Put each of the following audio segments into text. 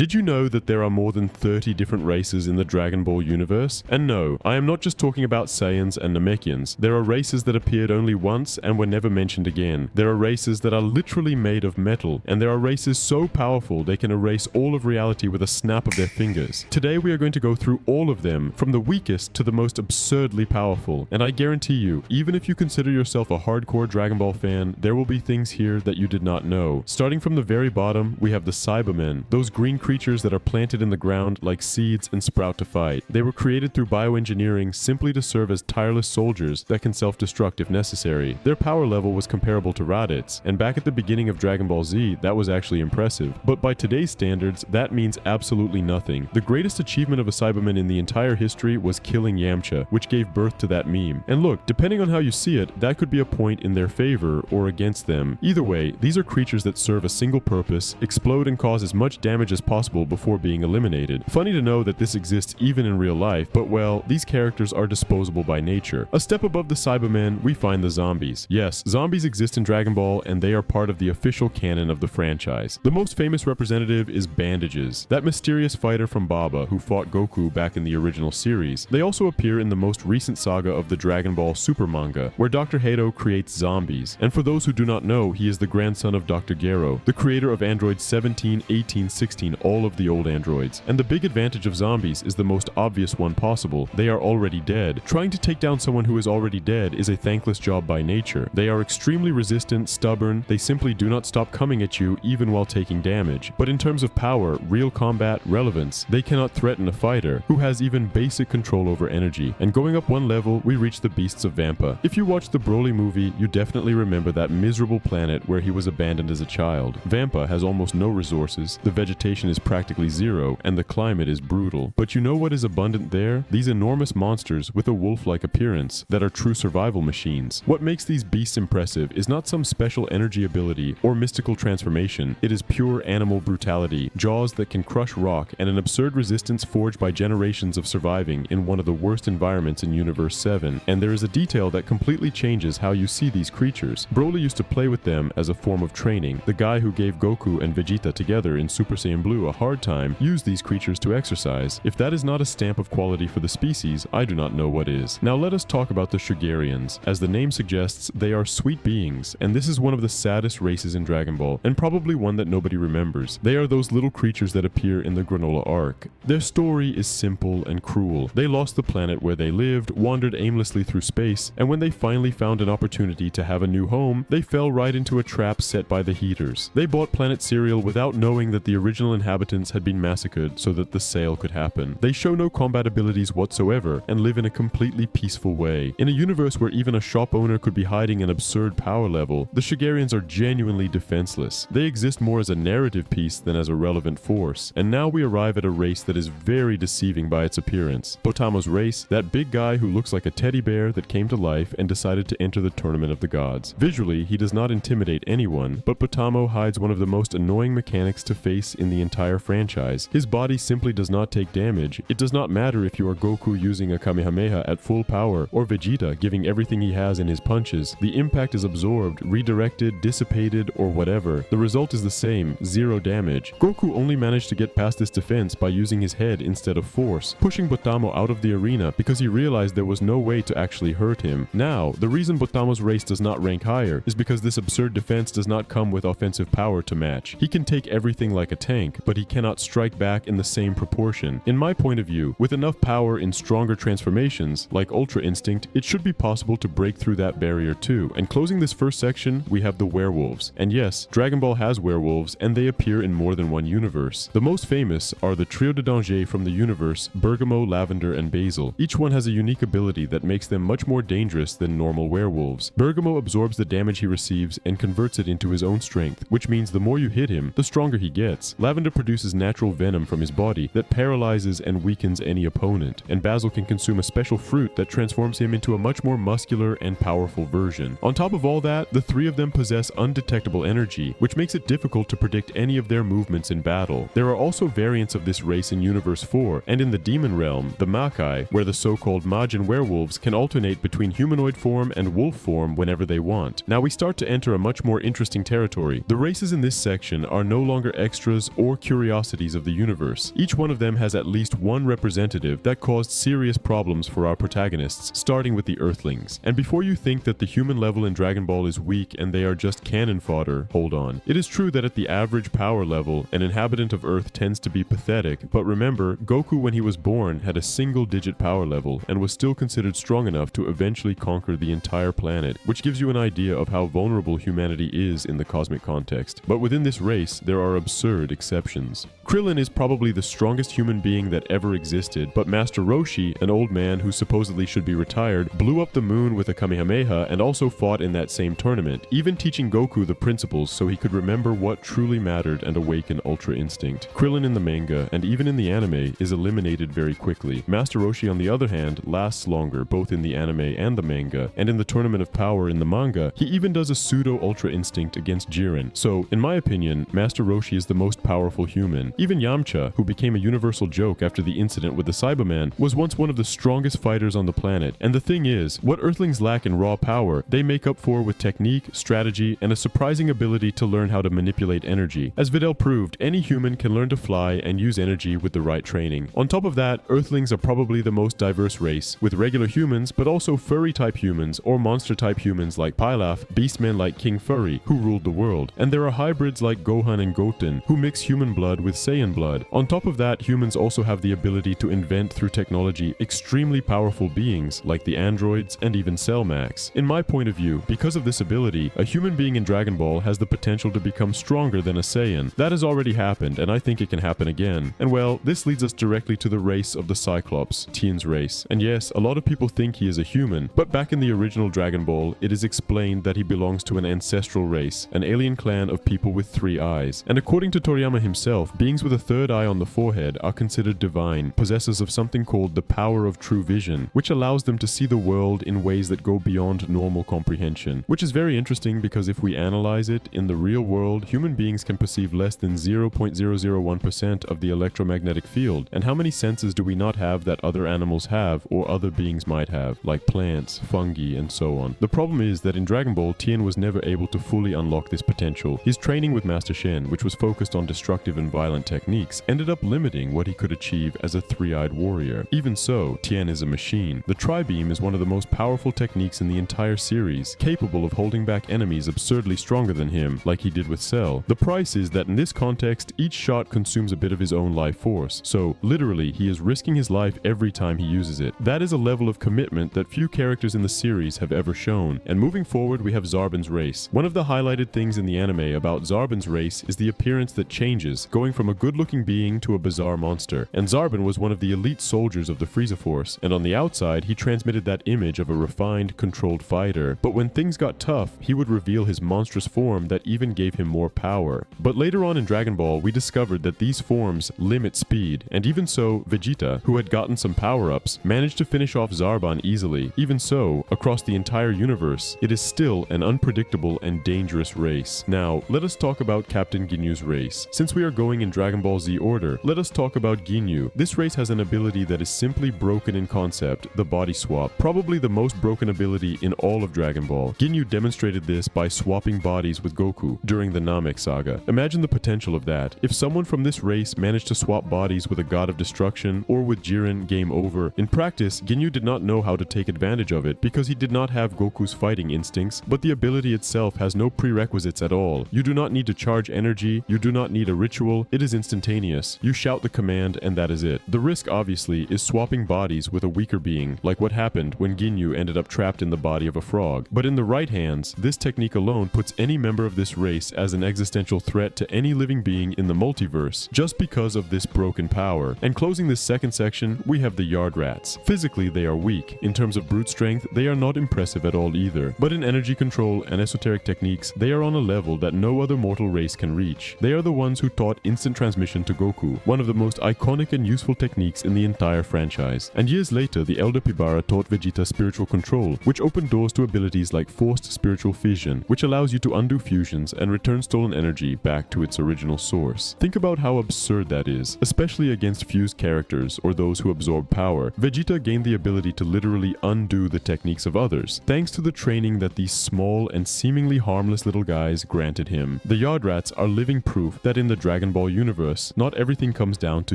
Did you know that there are more than 30 different races in the Dragon Ball universe? And no, I am not just talking about Saiyans and Namekians. There are races that appeared only once and were never mentioned again. There are races that are literally made of metal, and there are races so powerful they can erase all of reality with a snap of their fingers. Today we are going to go through all of them, from the weakest to the most absurdly powerful, and I guarantee you, even if you consider yourself a hardcore Dragon Ball fan, there will be things here that you did not know. Starting from the very bottom, we have the Cybermen, those green creatures that are planted in the ground like seeds and sprout to fight. They were created through bioengineering simply to serve as tireless soldiers that can self-destruct if necessary. Their power level was comparable to Raditz, and back at the beginning of Dragon Ball Z, that was actually impressive. But by today's standards, that means absolutely nothing. The greatest achievement of a Cyberman in the entire history was killing Yamcha, which gave birth to that meme. And look, depending on how you see it, that could be a point in their favor or against them. Either way, these are creatures that serve a single purpose, explode and cause as much damage as possible before being eliminated. Funny to know that this exists even in real life, but well, these characters are disposable by nature. A step above the Cybermen, we find the zombies. Yes, zombies exist in Dragon Ball, and they are part of the official canon of the franchise. The most famous representative is Bandages, that mysterious fighter from Baba who fought Goku back in the original series. They also appear in the most recent saga of the Dragon Ball Super manga, where Dr. Hato creates zombies. And for those who do not know, he is the grandson of Dr. Gero, the creator of androids 17, 18, 16, all of the old androids. And the big advantage of zombies is the most obvious one possible. They are already dead. Trying to take down someone who is already dead is a thankless job by nature. They are extremely resistant, stubborn, they simply do not stop coming at you even while taking damage. But in terms of power, real combat, relevance, they cannot threaten a fighter who has even basic control over energy. And going up one level, we reach the Beasts of Vampa. If you watch the Broly movie, you definitely remember that miserable planet where he was abandoned as a child. Vampa has almost no resources, the vegetation is practically zero, and the climate is brutal. But you know what is abundant there? These enormous monsters with a wolf-like appearance that are true survival machines. What makes these beasts impressive is not some special energy ability or mystical transformation. It is pure animal brutality, jaws that can crush rock, and an absurd resistance forged by generations of surviving in one of the worst environments in Universe 7. And there is a detail that completely changes how you see these creatures. Broly used to play with them as a form of training. The guy who gave Goku and Vegeta together in Super Saiyan Blue a hard time used these creatures to exercise. If that is not a stamp of quality for the species, I do not know what is. Now let us talk about the Shugarians. As the name suggests, they are sweet beings, and this is one of the saddest races in Dragon Ball, and probably one that nobody remembers. They are those little creatures that appear in the Granola arc. Their story is simple and cruel. They lost the planet where they lived, wandered aimlessly through space, and when they finally found an opportunity to have a new home, they fell right into a trap set by the Heaters. They bought planet cereal without knowing that the original inhabitants had been massacred so that the sale could happen. They show no combat abilities whatsoever and live in a completely peaceful way. In a universe where even a shop owner could be hiding an absurd power level, the Shugarians are genuinely defenseless. They exist more as a narrative piece than as a relevant force. And now we arrive at a race that is very deceiving by its appearance. Potamo's race, that big guy who looks like a teddy bear that came to life and decided to enter the Tournament of the Gods. Visually, he does not intimidate anyone, but Potamo hides one of the most annoying mechanics to face in the entire franchise. His body simply does not take damage. It does not matter if you are Goku using a Kamehameha at full power or Vegeta giving everything he has in his punches. The impact is absorbed, redirected, dissipated, or whatever. The result is the same, zero damage. Goku only managed to get past this defense by using his head instead of force, pushing Potamo out of the arena because he realized there was no way to actually hurt him. Now, the reason Potamo's race does not rank higher is because this absurd defense does not come with offensive power to match. He can take everything like a tank, but he cannot strike back in the same proportion. In my point of view, with enough power in stronger transformations, like Ultra Instinct, it should be possible to break through that barrier too. And closing this first section, we have the werewolves. And yes, Dragon Ball has werewolves, and they appear in more than one universe. The most famous are the Trio de Danger from the universe Bergamo, Lavender, and Basil. Each one has a unique ability that makes them much more dangerous than normal werewolves. Bergamo absorbs the damage he receives and converts it into his own strength, which means the more you hit him, the stronger he gets. Lavender produces natural venom from his body that paralyzes and weakens any opponent, and Basil can consume a special fruit that transforms him into a much more muscular and powerful version. On top of all that, the three of them possess undetectable energy, which makes it difficult to predict any of their movements in battle. There are also variants of this race in Universe 4, and in the Demon Realm, the Makai, where the so-called Majin werewolves can alternate between humanoid form and wolf form whenever they want. Now we start to enter a much more interesting territory. The races in this section are no longer extras or curiosities of the universe. Each one of them has at least one representative that caused serious problems for our protagonists, starting with the Earthlings. And before you think that the human level in Dragon Ball is weak and they are just cannon fodder, hold on. It is true that at the average power level, an inhabitant of Earth tends to be pathetic, but remember, Goku when he was born had a single-digit power level and was still considered strong enough to eventually conquer the entire planet, which gives you an idea of how vulnerable humanity is in the cosmic context. But within this race, there are absurd exceptions. Krillin is probably the strongest human being that ever existed, but Master Roshi, an old man who supposedly should be retired, blew up the moon with a Kamehameha and also fought in that same tournament, even teaching Goku the principles so he could remember what truly mattered and awaken Ultra Instinct. Krillin in the manga, and even in the anime, is eliminated very quickly. Master Roshi, on the other hand, lasts longer, both in the anime and the manga, and in the Tournament of Power in the manga, he even does a pseudo-Ultra Instinct against Jiren. So, in my opinion, Master Roshi is the most powerful human. Even Yamcha, who became a universal joke after the incident with the Cyberman, was once one of the strongest fighters on the planet. And the thing is, what Earthlings lack in raw power, they make up for with technique, strategy, and a surprising ability to learn how to manipulate energy. As Videl proved, any human can learn to fly and use energy with the right training. On top of that, Earthlings are probably the most diverse race, with regular humans, but also furry-type humans or monster-type humans like Pilaf, beastmen like King Furry, who ruled the world, and there are hybrids like Gohan and Goten, who mix human blood with Saiyan blood. On top of that, humans also have the ability to invent through technology extremely powerful beings like the androids and even Cellmax. In my point of view, because of this ability, a human being in Dragon Ball has the potential to become stronger than a Saiyan. That has already happened, and I think it can happen again. And well, this leads us directly to the race of the Cyclops, Tien's race. And yes, a lot of people think he is a human, but back in the original Dragon Ball, it is explained that he belongs to an ancestral race, an alien clan of people with 3 eyes. And according to Toriyama himself, beings with a 3rd eye on the forehead are considered divine, possessors of something called the power of true vision, which allows them to see the world in ways that go beyond normal comprehension. Which is very interesting because if we analyze it, in the real world, human beings can perceive less than 0.001% of the electromagnetic field. And how many senses do we not have that other animals have or other beings might have, like plants, fungi, and so on? The problem is that in Dragon Ball, Tien was never able to fully unlock this potential. His training with Master Shen, which was focused on destructive and violent techniques, ended up limiting what he could achieve as a 3-eyed warrior. Even so, Tien is a machine. The Tri-Beam is one of the most powerful techniques in the entire series, capable of holding back enemies absurdly stronger than him, like he did with Cell. The price is that in this context, each shot consumes a bit of his own life force, so literally he is risking his life every time he uses it. That is a level of commitment that few characters in the series have ever shown. And moving forward, we have Zarbon's race. One of the highlighted things in the anime about Zarbon's race is the appearance that changes, going from a good-looking being to a bizarre monster. And Zarbon was one of the elite soldiers of the Frieza Force, and on the outside, he transmitted that image of a refined, controlled fighter. But when things got tough, he would reveal his monstrous form that even gave him more power. But later on in Dragon Ball, we discovered that these forms limit speed, and even so, Vegeta, who had gotten some power-ups, managed to finish off Zarbon easily. Even so, across the entire universe, it is still an unpredictable and dangerous race. Now, let us talk about Captain Ginyu's race. Since we are going in Dragon Ball Z order, let us talk about Ginyu. This race has an ability that is simply broken in concept, the body swap. Probably the most broken ability in all of Dragon Ball. Ginyu demonstrated this by swapping bodies with Goku during the Namek saga. Imagine the potential of that. If someone from this race managed to swap bodies with a god of destruction or with Jiren, game over. In practice, Ginyu did not know how to take advantage of it because he did not have Goku's fighting instincts, but the ability itself has no prerequisites at all. You do not need to charge energy, you do not need a ritual, it is instantaneous. You shout the command and that is it. The risk obviously is swapping bodies with a weaker being, like what happened when Ginyu ended up trapped in the body of a frog. But in the right hands, this technique alone puts any member of this race as an existential threat to any living being in the multiverse, just because of this broken power. And closing this second section, we have the Yard Rats. Physically, they are weak. In terms of brute strength, they are not impressive at all either. But in energy control and esoteric techniques, they are on a level that no other mortal race can reach. They are the ones who taught instant transmission to Goku, one of the most iconic and useful techniques in the entire franchise. And years later, the Elder Pibara taught Vegeta spiritual control, which opened doors to abilities like forced spiritual fission, which allows you to undo fusions and return stolen energy back to its original source. Think about how absurd that is, especially against fused characters or those who absorb power. Vegeta gained the ability to literally undo the techniques of others, thanks to the training that these small and seemingly harmless little guys granted him. The Yard Rats are living proof that in the Dragon Ball universe, not everything comes down to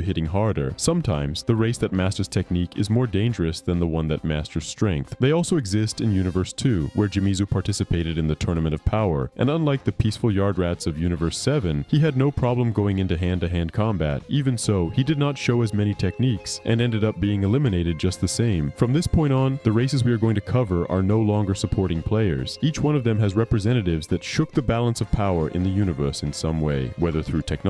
hitting harder. Sometimes, the race that masters technique is more dangerous than the one that masters strength. They also exist in Universe 2, where Jimizu participated in the Tournament of Power, and unlike the peaceful yard rats of Universe 7, he had no problem going into hand-to-hand combat. Even so, he did not show as many techniques, and ended up being eliminated just the same. From this point on, the races we are going to cover are no longer supporting players. Each one of them has representatives that shook the balance of power in the universe in some way, whether through technology,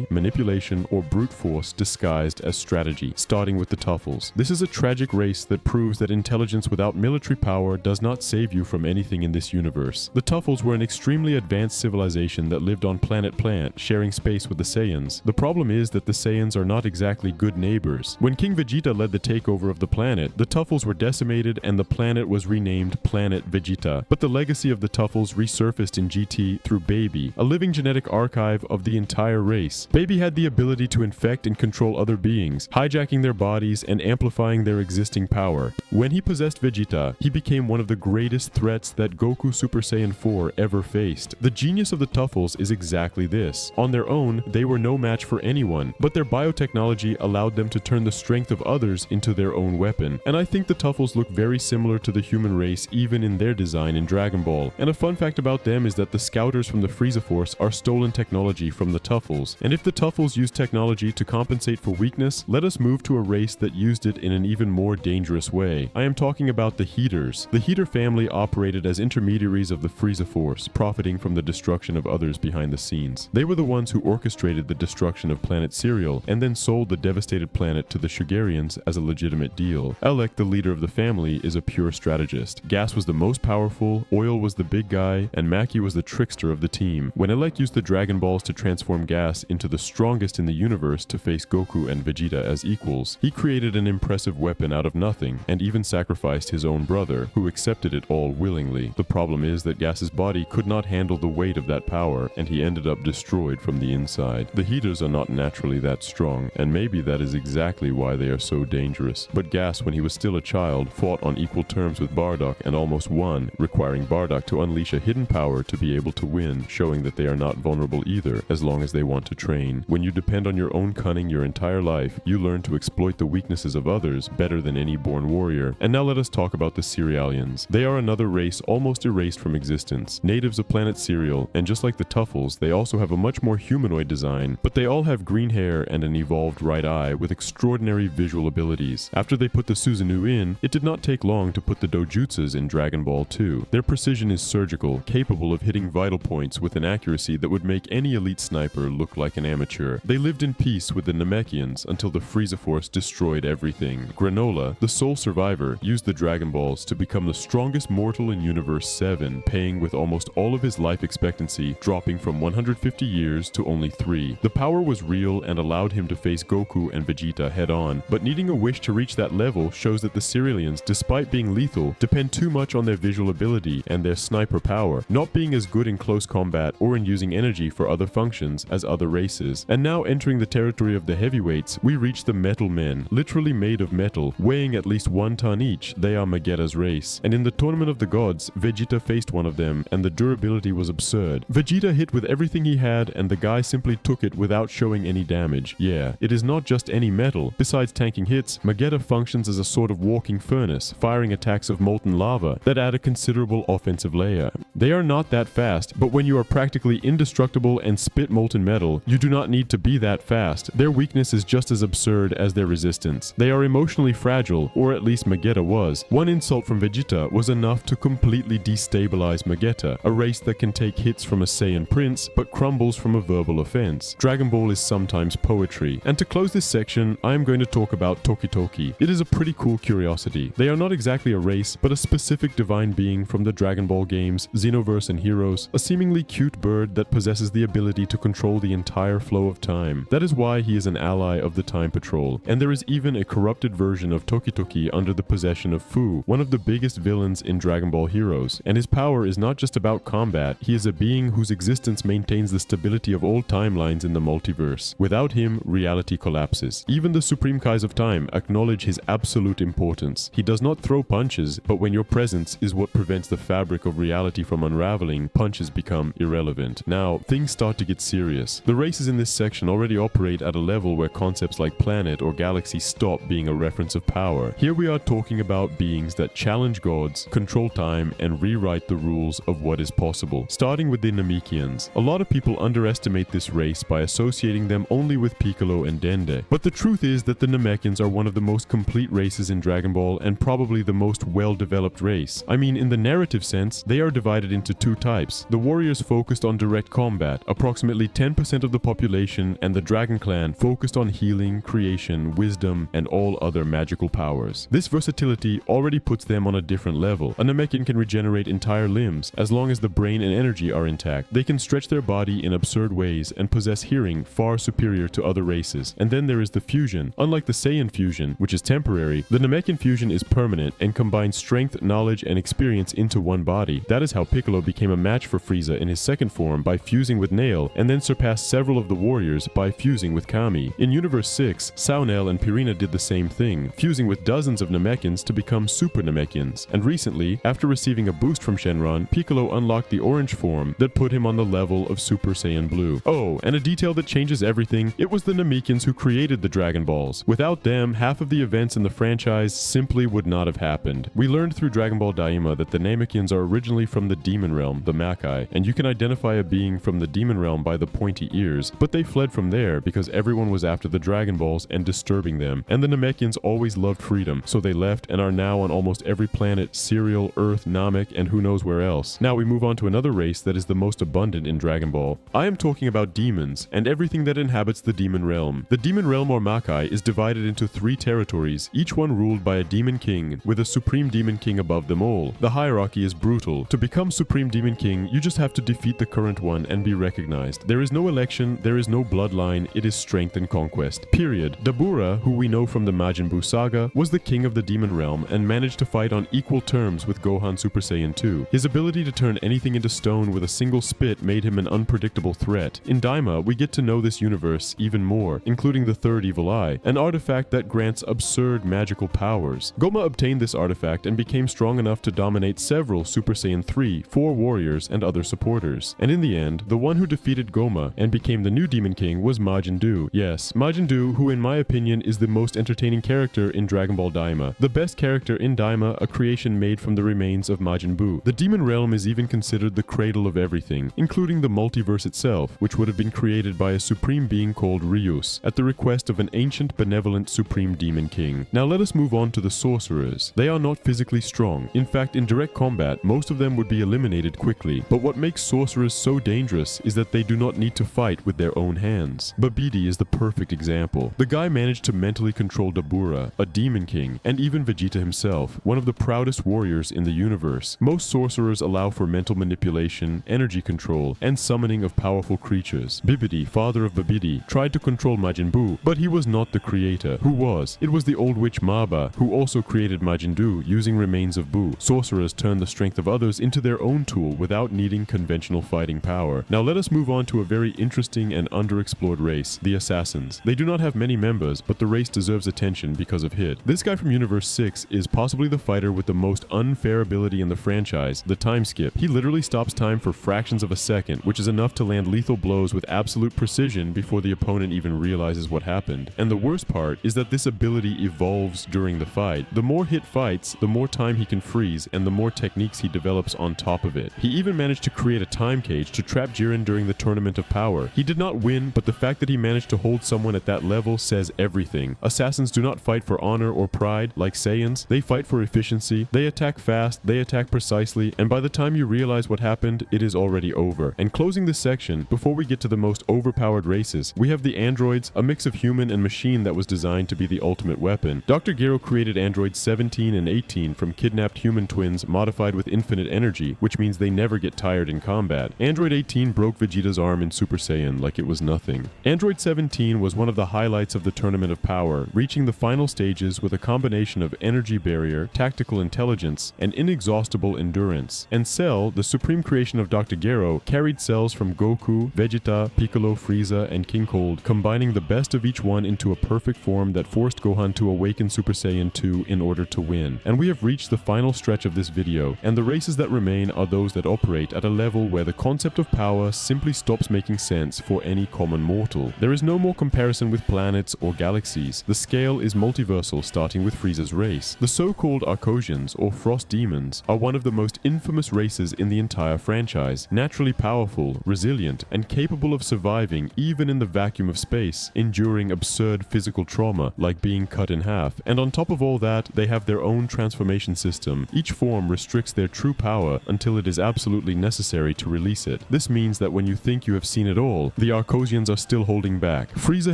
manipulation, or brute force disguised as strategy, starting with the Tuffles. This is a tragic race that proves that intelligence without military power does not save you from anything in this universe. The Tuffles were an extremely advanced civilization that lived on planet Plant, sharing space with the Saiyans. The problem is that the Saiyans are not exactly good neighbors. When King Vegeta led the takeover of the planet, the Tuffles were decimated and the planet was renamed Planet Vegeta. But the legacy of the Tuffles resurfaced in GT through Baby, a living genetic archive of the entire race. Baby had the ability to infect and control other beings, hijacking their bodies and amplifying their existing power. When he possessed Vegeta, he became one of the greatest threats that Goku Super Saiyan 4 ever faced. The genius of the Tuffles is exactly this. On their own, they were no match for anyone, but their biotechnology allowed them to turn the strength of others into their own weapon. And I think the Tuffles look very similar to the human race even in their design in Dragon Ball. And a fun fact about them is that the Scouters from the Frieza Force are stolen technology from the Tuffles. And if the Tuffles use technology to compensate for weakness, let us move to a race that used it in an even more dangerous way. I am talking about the Heaters. The Heater family operated as intermediaries of the Frieza Force, profiting from the destruction of others behind the scenes. They were the ones who orchestrated the destruction of planet Cereal, and then sold the devastated planet to the Shugarians as a legitimate deal. Elec, the leader of the family, is a pure strategist. Gas was the most powerful, Oil was the big guy, and Maki was the trickster of the team. When Elec used the Dragon Balls to transform Gas into the strongest in the universe to face Goku and Vegeta as equals, he created an impressive weapon out of nothing, and even sacrificed his own brother, who accepted it all willingly. The problem is that Gas's body could not handle the weight of that power, and he ended up destroyed from the inside. The Heaters are not naturally that strong, and maybe that is exactly why they are so dangerous. But Gas, when he was still a child, fought on equal terms with Bardock and almost won, requiring Bardock to unleash a hidden power to be able to win, showing that they are not vulnerable either, as long as they want to train. When you depend on your own cunning your entire life, you learn to exploit the weaknesses of others better than any born warrior. And now let us talk about the Cerealians. They are another race almost erased from existence, natives of planet Cereal, and just like the Tuffles, they also have a much more humanoid design, but they all have green hair and an evolved right eye with extraordinary visual abilities. After they put the Susanoo in, it did not take long to put the Dojutsus in Dragon Ball 2. Their precision is surgical, capable of hitting vital points with an accuracy that would make any elite sniper look like an amateur. They lived in peace with the Namekians until the Frieza Force destroyed everything. Granola, the sole survivor, used the Dragon Balls to become the strongest mortal in Universe 7, paying with almost all of his life expectancy, dropping from 150 years to only 3. The power was real and allowed him to face Goku and Vegeta head-on, but needing a wish to reach that level shows that the Cerealians, despite being lethal, depend too much on their visual ability and their sniper power, not being as good in close combat or in using energy for other functions as other races. And now entering the territory of the heavyweights, we reach the Metal Men, literally made of metal, weighing at least 1 ton each. They are Magetta's race. And in the Tournament of the Gods, Vegeta faced one of them, and the durability was absurd. Vegeta hit with everything he had, and the guy simply took it without showing any damage. Yeah, it is not just any metal. Besides tanking hits, Magetta functions as a sort of walking furnace, firing attacks of molten lava that add a considerable offensive layer. They are not that fast, but when you are practically indestructible and spit molten metal, you do not need to be that fast. Their weakness is just as absurd as their resistance. They are emotionally fragile, or at least Magetta was. One insult from Vegeta was enough to completely destabilize Magetta, a race that can take hits from a Saiyan prince, but crumbles from a verbal offense. Dragon Ball is sometimes poetry. And to close this section, I am going to talk about Tokitoki. It is a pretty cool curiosity. They are not exactly a race, but a specific divine being from the Dragon Ball games, Xenoverse and Heroes, a seemingly cute bird that possesses the ability to control the entire flow of time. That is why he is an ally of the Time Patrol. And there is even a corrupted version of Tokitoki under the possession of Fu, one of the biggest villains in Dragon Ball Heroes. And his power is not just about combat, he is a being whose existence maintains the stability of all timelines in the multiverse. Without him, reality collapses. Even the Supreme Kais of Time acknowledge his absolute importance. He does not throw punches, but when your presence is what prevents the fabric of reality from unraveling, punches become irrelevant. Now, things start to get serious. races. The races in this section already operate at a level where concepts like planet or galaxy stop being a reference of power. Here we are talking about beings that challenge gods, control time, and rewrite the rules of what is possible. Starting with the Namekians. A lot of people underestimate this race by associating them only with Piccolo and Dende. But the truth is that the Namekians are one of the most complete races in Dragon Ball and probably the most well-developed race. I mean, in the narrative sense, they are divided into two types. The warriors focused on direct combat, approximately 10% of the population, and the Dragon Clan focused on healing, creation, wisdom, and all other magical powers. This versatility already puts them on a different level. A Namekian can regenerate entire limbs as long as the brain and energy are intact. They can stretch their body in absurd ways and possess hearing far superior to other races. And then there is the fusion. Unlike the Saiyan fusion, which is temporary, the Namekian fusion is permanent and combines strength, knowledge, and experience into one body. That is how Piccolo became a match for Frieza in his second form by fusing with Nail, and then surpassed several of the warriors by fusing with Kami. In Universe 6, Saunel and Pirina did the same thing, fusing with dozens of Namekians to become Super Namekians. And recently, after receiving a boost from Shenron, Piccolo unlocked the orange form that put him on the level of Super Saiyan Blue. Oh, and a detail that changes everything, it was the Namekians who created the Dragon Balls. Without them, half of the events in the franchise simply would not have happened. We learned through Dragon Ball Daima that the Namekians are originally from the demon realm, the Makai, and you can identify a being from the demon realm by the pointy ears, but they fled from there because everyone was after the Dragon Balls and disturbing them, and the Namekians always loved freedom, so they left and are now on almost every planet, Serial, Earth, Namek, and who knows where else. Now we move on to another race that is the most abundant in Dragon Ball. I am talking about demons, and everything that inhabits the demon realm. The demon realm or Makai is divided into 3 territories, each one ruled by a demon king, with a supreme demon king above them all. The hierarchy is brutal. To become supreme demon king, you just have to defeat the current one and be recognized. There is no election, there is no bloodline, it is strength and conquest. Period. Dabura, who we know from the Majin Buu saga, was the king of the demon realm and managed to fight on equal terms with Gohan Super Saiyan 2. His ability to turn anything into stone with a single spit made him an unpredictable threat. In Daima, we get to know this universe even more, including the third evil eye, an artifact that grants absurd magical powers. Goma obtained this artifact and became strong enough to dominate several Super Saiyan 3, 4 warriors, and other supporters. And in the end, the one who defeated Goma and became the new Demon King was Majin Buu. Yes, Majin Buu, who in my opinion is the most entertaining character in Dragon Ball Daima. The best character in Daima, a creation made from the remains of Majin Buu. The demon realm is even considered the cradle of everything, including the multiverse itself, which would have been created by a supreme being called Ryus, at the request of an ancient benevolent supreme demon king. Now let us move on to the sorcerers. They are not physically strong. In fact, in direct combat, most of them would be eliminated quickly. But what makes sorcerers so dangerous is that they do not need to fight with their own hands. Babidi is the perfect example. The guy managed to mentally control Dabura, a demon king, and even Vegeta himself, one of the proudest warriors in the universe. Most sorcerers allow for mental manipulation, energy control, and summoning of powerful creatures. Bibidi, father of Babidi, tried to control Majin Buu, but he was not the creator. Who was? It was the old witch Maba, who also created Majin Buu using remains of Buu. Sorcerers turn the strength of others into their own tool without needing conventional fighting power. Now let us move on to a very interesting and underexplored race, the Assassins. They do not have many members, but the race deserves attention because of Hit. This guy from Universe 6 is possibly the fighter with the most unfair ability in the franchise, the time skip. He literally stops time for fractions of a second, which is enough to land lethal blows with absolute precision before the opponent even realizes what happened. And the worst part is that this ability evolves during the fight. The more Hit fights, the more time he can freeze, and the more techniques he develops on top of it. He even managed to create a time cage to trap Jiren during the Tournament of Power. He did not win, but the fact that he managed to hold someone at that level says everything. Assassins do not fight for honor or pride like Saiyans. They fight for efficiency. They attack fast, they attack precisely, and by the time you realize what happened, it is already over. And closing this section, before we get to the most overpowered races, we have the androids, a mix of human and machine that was designed to be the ultimate weapon. Dr. Gero created androids 17 and 18 from kidnapped human twins modified with infinite energy, which means they never get tired in combat. Android 18 broke Vegeta's arm in Super Saiyan like it was nothing. Android 17 was one of the highlights of the Tournament of Power, reaching the final stages with a combination of energy barrier, tactical intelligence, and inexhaustible endurance. And Cell, the supreme creation of Dr. Gero, carried cells from Goku, Vegeta, Piccolo, Frieza, and King Cold, combining the best of each one into a perfect form that forced Gohan to awaken Super Saiyan 2 in order to win. And we have reached the final stretch of this video, and the races that remain are those that operate at a level where the concept of power simply stops making sense for any common mortal. There is no more comparison with planets or galaxies. The scale is multiversal, starting with Frieza's race. The so-called Arcosians, or Frost Demons, are one of the most infamous races in the entire franchise. Naturally powerful, resilient, and capable of surviving even in the vacuum of space, enduring absurd physical trauma like being cut in half. And on top of all that, they have their own transformation system. Each form restricts their true power until it is absolutely necessary to release it. This means that when you think you have seen it all, the Arcosians are still holding back. Frieza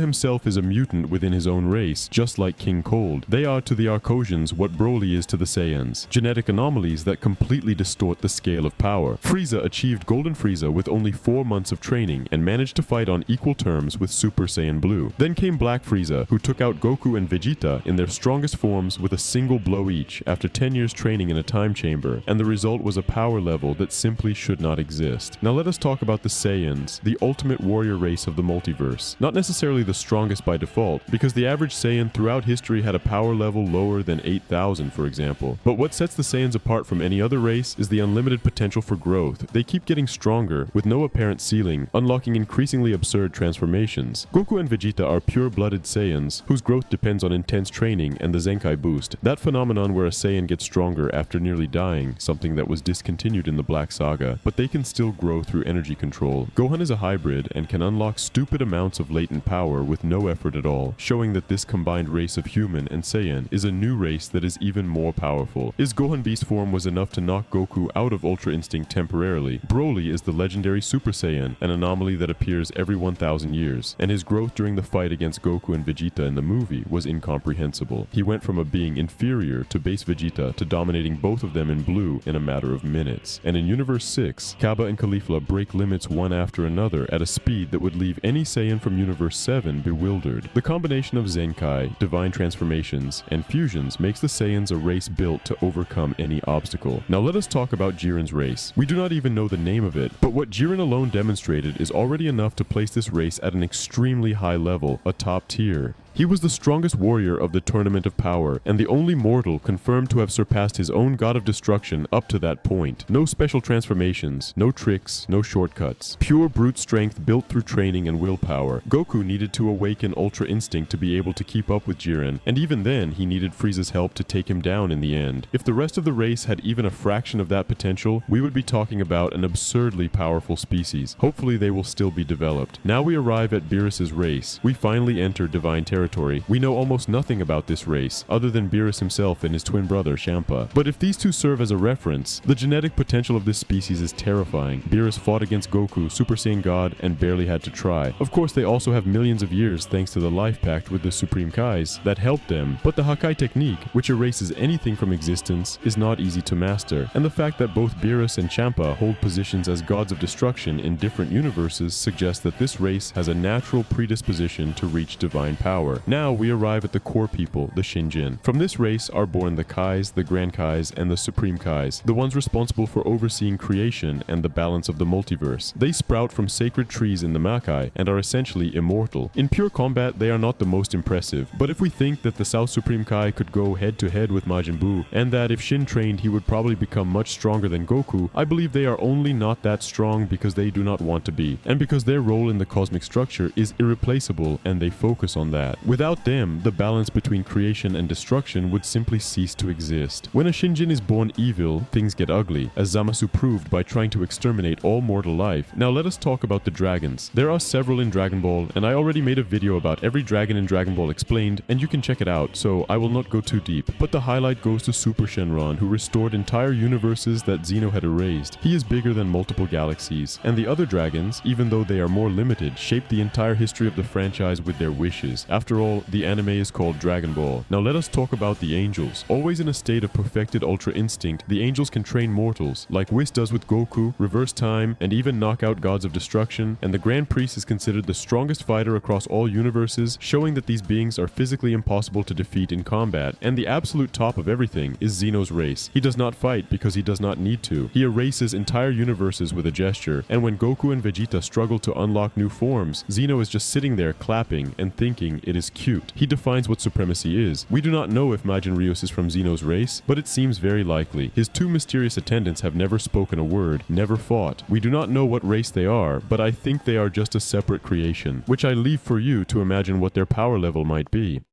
himself is a mutant within his own race, just like King Cold. They are to the Arcosians what Broly is to the Saiyans. Genetic anomalies that completely distort the scale of power. Frieza achieved Golden Frieza with only 4 months of training and managed to fight on equal terms with Super Saiyan Blue. Then came Black Frieza, who took out Goku and Vegeta in their strongest forms with a single blow each after 10 years training in a time chamber, and the result was a power level that simply should not exist. Now let us talk about the Saiyans, the ultimate warrior race of the multiverse. Not necessarily the strongest by default, because the average Saiyan throughout history had a power level lower than 8,000, for example. But what sets the Saiyans apart from any other race is the unlimited potential for growth. They keep getting stronger, with no apparent ceiling, unlocking increasingly absurd transformations. Goku and Vegeta are pure-blooded Saiyans, whose growth depends on intense training and the Zenkai boost, that phenomenon where a Saiyan gets stronger after nearly dying, something that was discontinued in the Black Saga, but they can still grow through energy control. Gohan is a hybrid and can unlock stupid amounts of latent power with no effort at all, showing that this combined race of human and Saiyan is a new race that is even more powerful. His Gohan Beast form was enough to knock Goku out of Ultra Instinct temporarily. Broly is the legendary Super Saiyan, an anomaly that appears every 1,000 years, and his growth during the fight against Goku and Vegeta in the movie was incomprehensible. He went from a being inferior to base Vegeta to dominating both of them in blue in a matter of minutes. And in Universe 6, Kaba and Caulifla break limits one after another at a speed that would leave any Saiyan from Universe 7 bewildered. The combination of Zenkai, divine transformations, and fusions makes the Saiyans a race built to overcome any obstacle. Now let us talk about Jiren's race. We do not even know the name of it, but what Jiren alone demonstrated is already enough to place this race at an extremely high level, a top tier. He was the strongest warrior of the Tournament of Power, and the only mortal confirmed to have surpassed his own god of destruction up to that point. No special transformations, no tricks, no shortcuts. Pure brute strength built through training and willpower. Goku needed to awaken Ultra Instinct to be able to keep up with Jiren, and even then he needed Frieza's help to take him down in the end. If the rest of the race had even a fraction of that potential, we would be talking about an absurdly powerful species. Hopefully they will still be developed. Now we arrive at Beerus's race. We finally enter Divine Territory. We know almost nothing about this race, other than Beerus himself and his twin brother, Champa. But if these two serve as a reference, the genetic potential of this species is terrifying. Beerus fought against Goku, Super Saiyan God, and barely had to try. Of course, they also have millions of years thanks to the life pact with the Supreme Kais that helped them, but the Hakai technique, which erases anything from existence, is not easy to master. And the fact that both Beerus and Champa hold positions as gods of destruction in different universes suggests that this race has a natural predisposition to reach divine power. Now we arrive at the core people, the Shinjin. From this race are born the Kais, the Grand Kais, and the Supreme Kais, the ones responsible for overseeing creation and the balance of the multiverse. They sprout from sacred trees in the Makai and are essentially immortal. In pure combat, they are not the most impressive, but if we think that the South Supreme Kai could go head to head with Majin Buu, and that if Shin trained he would probably become much stronger than Goku, I believe they are only not that strong because they do not want to be, and because their role in the cosmic structure is irreplaceable and they focus on that. Without them, the balance between creation and destruction would simply cease to exist. When a Shinjin is born evil, things get ugly, as Zamasu proved by trying to exterminate all mortal life. Now let us talk about the dragons. There are several in Dragon Ball, and I already made a video about every dragon in Dragon Ball explained, and you can check it out, so I will not go too deep. But the highlight goes to Super Shenron, who restored entire universes that Zeno had erased. He is bigger than multiple galaxies, and the other dragons, even though they are more limited, shaped the entire history of the franchise with their wishes. After all, the anime is called Dragon Ball. Now let us talk about the angels. Always in a state of perfected Ultra Instinct, the angels can train mortals, like Whis does with Goku, reverse time, and even knock out gods of destruction, and the Grand Priest is considered the strongest fighter across all universes, showing that these beings are physically impossible to defeat in combat. And the absolute top of everything is Zeno's race. He does not fight because he does not need to. He erases entire universes with a gesture, and when Goku and Vegeta struggle to unlock new forms, Zeno is just sitting there clapping and thinking it it is cute. He defines what supremacy is. We do not know if Majin Rios is from Zeno's race, but it seems very likely. His two mysterious attendants have never spoken a word, never fought. We do not know what race they are, but I think they are just a separate creation, which I leave for you to imagine what their power level might be.